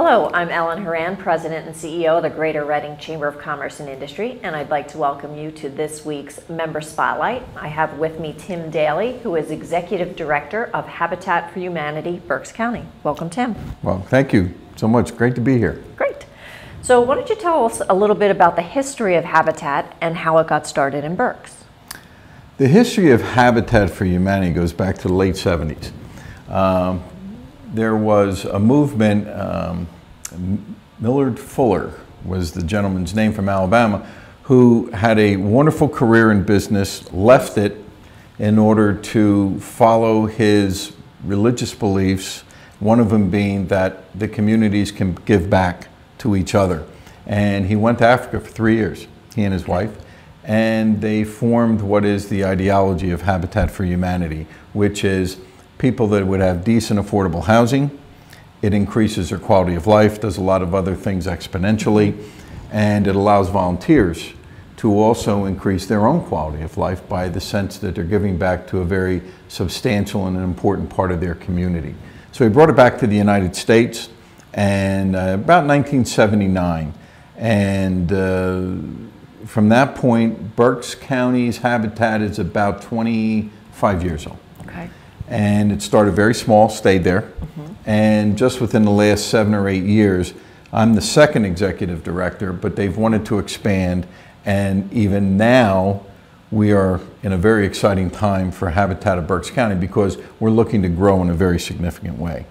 Hello, I'm Ellen Horan, President and CEO of the Greater Reading Chamber of Commerce and Industry, and I'd like to welcome you to this week's Member Spotlight. I have with me Tim Daley, who is Executive Director of Habitat for Humanity, Berks County. Welcome, Tim. Well, thank you so much. Great to be here. Great. So why don't you tell us a little bit about the history of Habitat and how it got started in Berks? The history of Habitat for Humanity goes back to the late 70s. There was a movement, Millard Fuller was the gentleman's name, from Alabama, who had a wonderful career in business, left it in order to follow his religious beliefs, one of them being that the communities can give back to each other. And he went to Africa for 3 years, he and his wife, and they formed what is the ideology of Habitat for Humanity, which is people that would have decent, affordable housing. It increases their quality of life, does a lot of other things exponentially, and it allows volunteers to also increase their own quality of life by the sense that they're giving back to a very substantial and an important part of their community. So he brought it back to the United States and about 1979. And from that point, Berks County's Habitat is about 25 years old. Okay. And it started very small, stayed there. And just within the last 7 or 8 years, I'm the second executive director, but they've wanted to expand. And even now, we are in a very exciting time for Habitat of Berks County because we're looking to grow in a very significant way.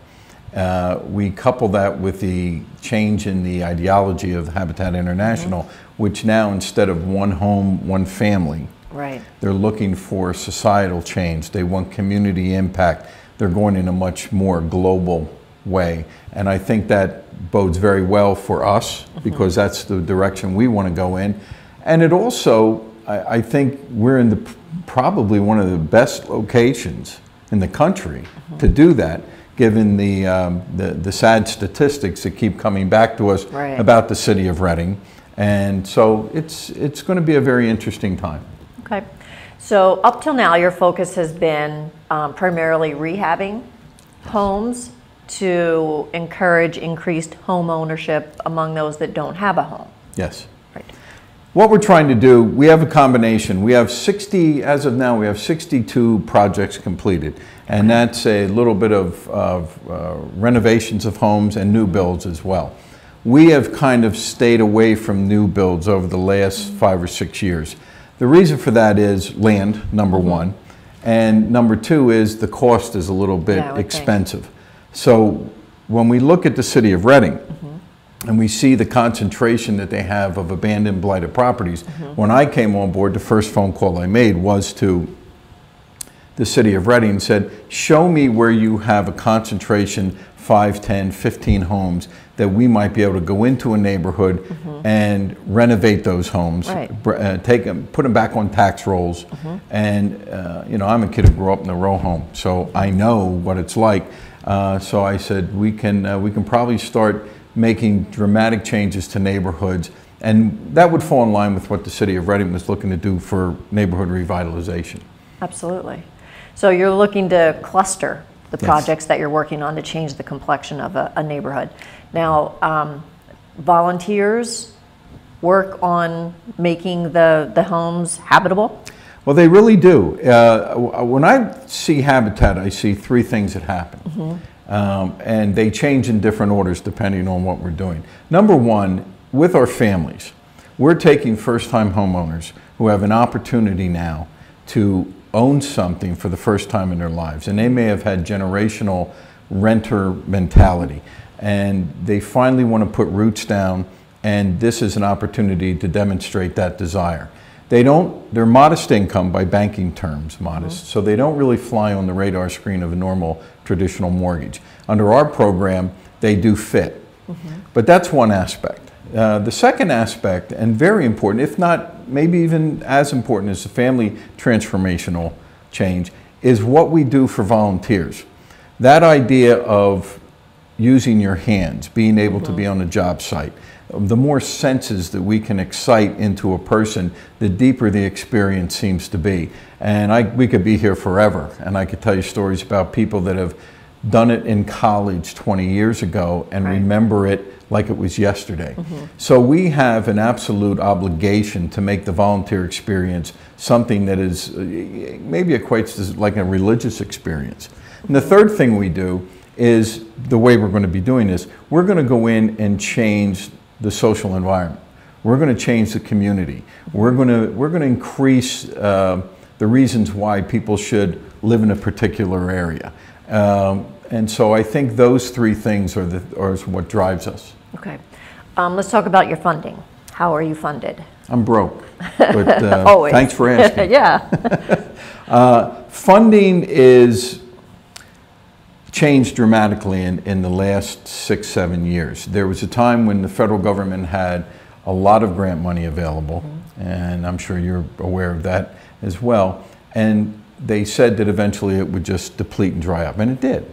We couple that with the change in the ideology of Habitat International, which now, instead of one home, one family, right, they're looking for societal change. They want community impact. They're going in a much more global way. And I think that bodes very well for us because that's the direction we want to go in. And it also, I think we're in probably one of the best locations in the country to do that, given the sad statistics that keep coming back to us about the city of Reading. And so it's going to be a very interesting time. Okay. So up till now, your focus has been primarily rehabbing homes to encourage increased home ownership among those that don't have a home. Yes. Right. What we're trying to do, we have a combination. We have 60, as of now, we have 62 projects completed. And that's a little bit of renovations of homes and new builds as well. We have kind of stayed away from new builds over the last 5 or 6 years. The reason for that is land, number one, and number two is the cost is a little bit expensive. So when we look at the city of Reading and we see the concentration that they have of abandoned, blighted properties, when I came on board, the first phone call I made was to the city of Reading and said, show me where you have a concentration, 5, 10, 15 homes that we might be able to go into a neighborhood and renovate those homes, take them, put them back on tax rolls. And you know, I'm a kid who grew up in a row home, so I know what it's like. So I said we can probably start making dramatic changes to neighborhoods, and that would fall in line with what the city of Reading was looking to do for neighborhood revitalization. Absolutely. So you're looking to cluster the projects that you're working on to change the complexion of a neighborhood. Now, volunteers work on making the homes habitable? Well, they really do. When I see Habitat, I see 3 things that happen. And they change in different orders depending on what we're doing. Number one, with our families, we're taking first-time homeowners who have an opportunity now to own something for the first time in their lives. And they may have had generational renter mentality. And they finally want to put roots down, and this is an opportunity to demonstrate that desire. They're modest income by banking terms, modest, so they don't really fly on the radar screen of a normal traditional mortgage. Under our program, they do fit. But that's one aspect. The second aspect, and very important, if not maybe even as important as the family transformational change, is what we do for volunteers. That idea of using your hands, being able to be on a job site, the more senses that we can excite into a person, the deeper the experience seems to be. And we could be here forever, and I could tell you stories about people that have done it in college 20 years ago and Right. remember it like it was yesterday. So we have an absolute obligation to make the volunteer experience something that is maybe equates to like a religious experience. And the third thing we do is, the way we're going to be doing this, we're going to go in and change the social environment. We're going to change the community. We're going to increase the reasons why people should live in a particular area. And so I think those three things are what drives us. Okay. Let's talk about your funding. How are you funded? I'm broke, but Always. thanks for asking. Yeah. Funding is changed dramatically in the last 6-7 years. There was a time when the federal government had a lot of grant money available, and I'm sure you're aware of that as well. And they said that eventually it would just deplete and dry up, and it did.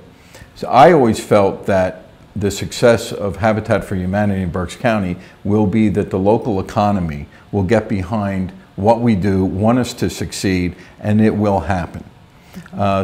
So I always felt that the success of Habitat for Humanity in Berks County will be that the local economy will get behind what we do, want us to succeed, and it will happen.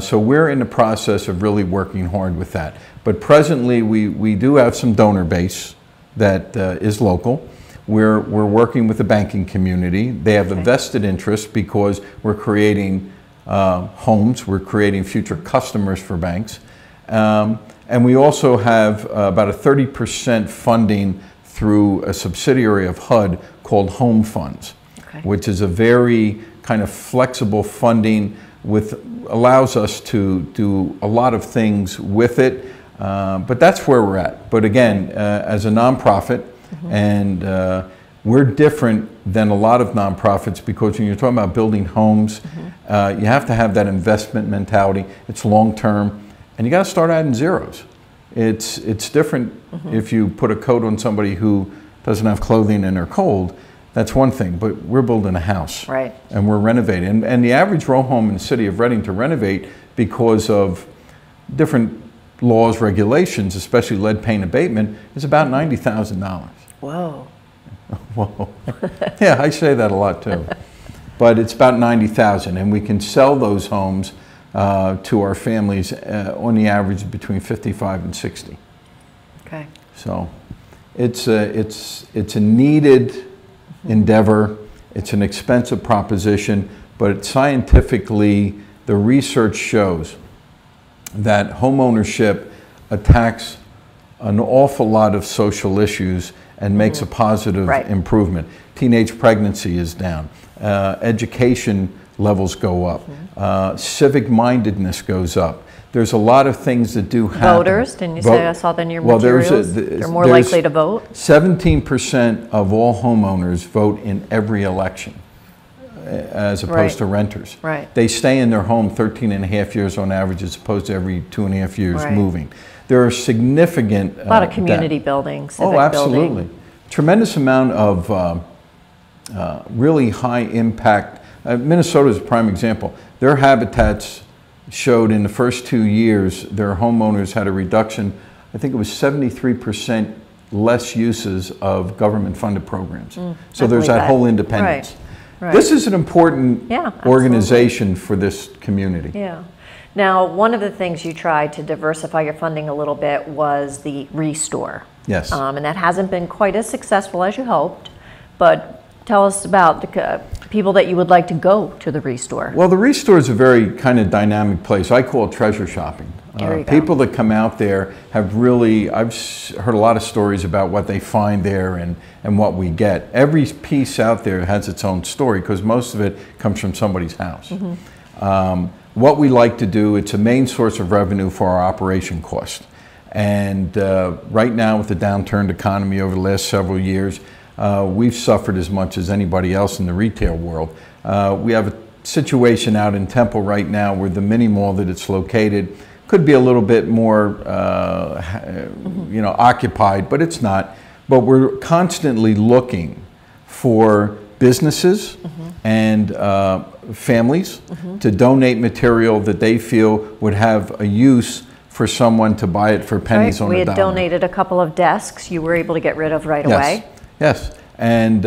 So we're in the process of really working hard with that. But presently we do have some donor base that is local. We're working with the banking community. They have a vested interest because we're creating homes, we're creating future customers for banks. And we also have about a 30% funding through a subsidiary of HUD called Home Funds, which is a very kind of flexible funding allows us to do a lot of things with it. But that's where we're at. But again, as a nonprofit, and we're different than a lot of nonprofits because when you're talking about building homes, you have to have that investment mentality. It's long term. And you got to start adding zeros. It's different if you put a coat on somebody who doesn't have clothing and they're cold. That's one thing, but we're building a house. Right. And we're renovating. And the average row home in the city of Reading to renovate because of different laws, regulations, especially lead paint abatement, is about $90,000. Whoa. Whoa. Yeah, I say that a lot too. But it's about $90,000, and we can sell those homes to our families on the average between 55 and 60. Okay. So it's a needed endeavor. It's an expensive proposition, but scientifically the research shows that homeownership attacks an awful lot of social issues and makes a positive improvement. Teenage pregnancy is down. Education levels go up. Civic mindedness goes up. There's a lot of things that do happen. Voters, didn't you say? I saw that in your materials. They're more likely to vote? 17% of all homeowners vote in every election as opposed to renters. Right. They stay in their home 13 and a half years on average as opposed to every 2.5 years moving. There are significant... a lot of community building, civic absolutely. building. Tremendous amount of really high impact. Minnesota is a prime example. Their habitats showed in the first 2 years, their homeowners had a reduction, I think it was 73% less uses of government-funded programs. So there's that whole independence. Right. This is an important organization for this community. Yeah. Now, one of the things you tried to diversify your funding a little bit was the Restore. Yes. And that hasn't been quite as successful as you hoped, but tell us about the people that you would like to go to the Restore. Well, the Restore is a very kind of dynamic place. I call it treasure shopping. People that come out there have really, I've heard a lot of stories about what they find there and what we get. Every piece out there has its own story because most of it comes from somebody's house. What we like to do, it's a main source of revenue for our operation cost. And right now with the downturned economy over the last several years, we've suffered as much as anybody else in the retail world. We have a situation out in Temple right now where the mini mall that it's located could be a little bit more occupied, but it's not. But we're constantly looking for businesses and families to donate material that they feel would have a use for someone to buy it for pennies on a dollar. We had donated a couple of desks you were able to get rid of right away. Yes, and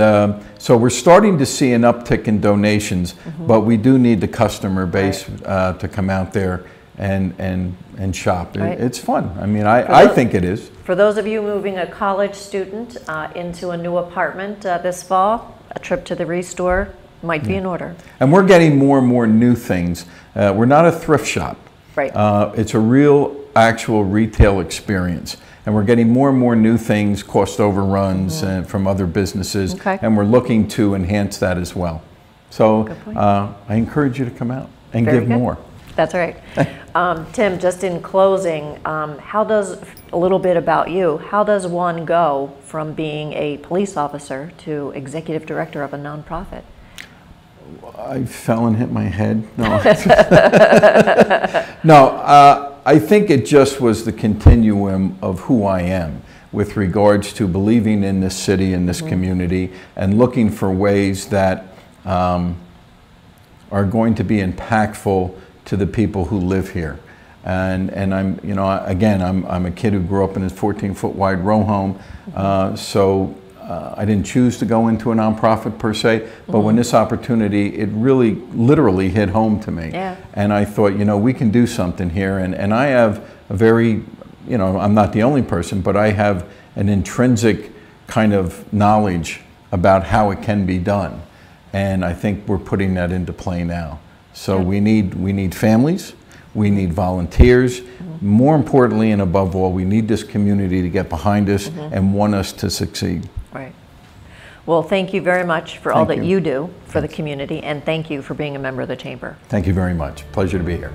so we're starting to see an uptick in donations, but we do need the customer base to come out there and shop. Right. It's fun. I mean, I think it is. For those of you moving a college student into a new apartment this fall, a trip to the Restore might be in order. And we're getting more and more new things. We're not a thrift shop. Right. It's a real, actual retail experience. And we're getting more and more new things, cost overruns from other businesses. Okay. And we're looking to enhance that as well. So I encourage you to come out and Very give good. more. That's right. Tim, just in closing, a little bit about you, how does one go from being a police officer to executive director of a nonprofit? I fell and hit my head. No. No, I think it just was the continuum of who I am with regards to believing in this city and this community and looking for ways that are going to be impactful to the people who live here. And I'm, you know, again, I'm a kid who grew up in this 14-foot wide row home, so I didn't choose to go into a nonprofit per se, but when this opportunity, it really literally hit home to me. Yeah. And I thought, you know, we can do something here. And I have a very, you know, I'm not the only person, but I have an intrinsic kind of knowledge about how it can be done. And I think we're putting that into play now. So we need families, we need volunteers. More importantly and above all, we need this community to get behind us and want us to succeed. Right. Well, thank you very much for all that you do for the community, and thank you for being a member of the Chamber. Thank you very much. Pleasure to be here.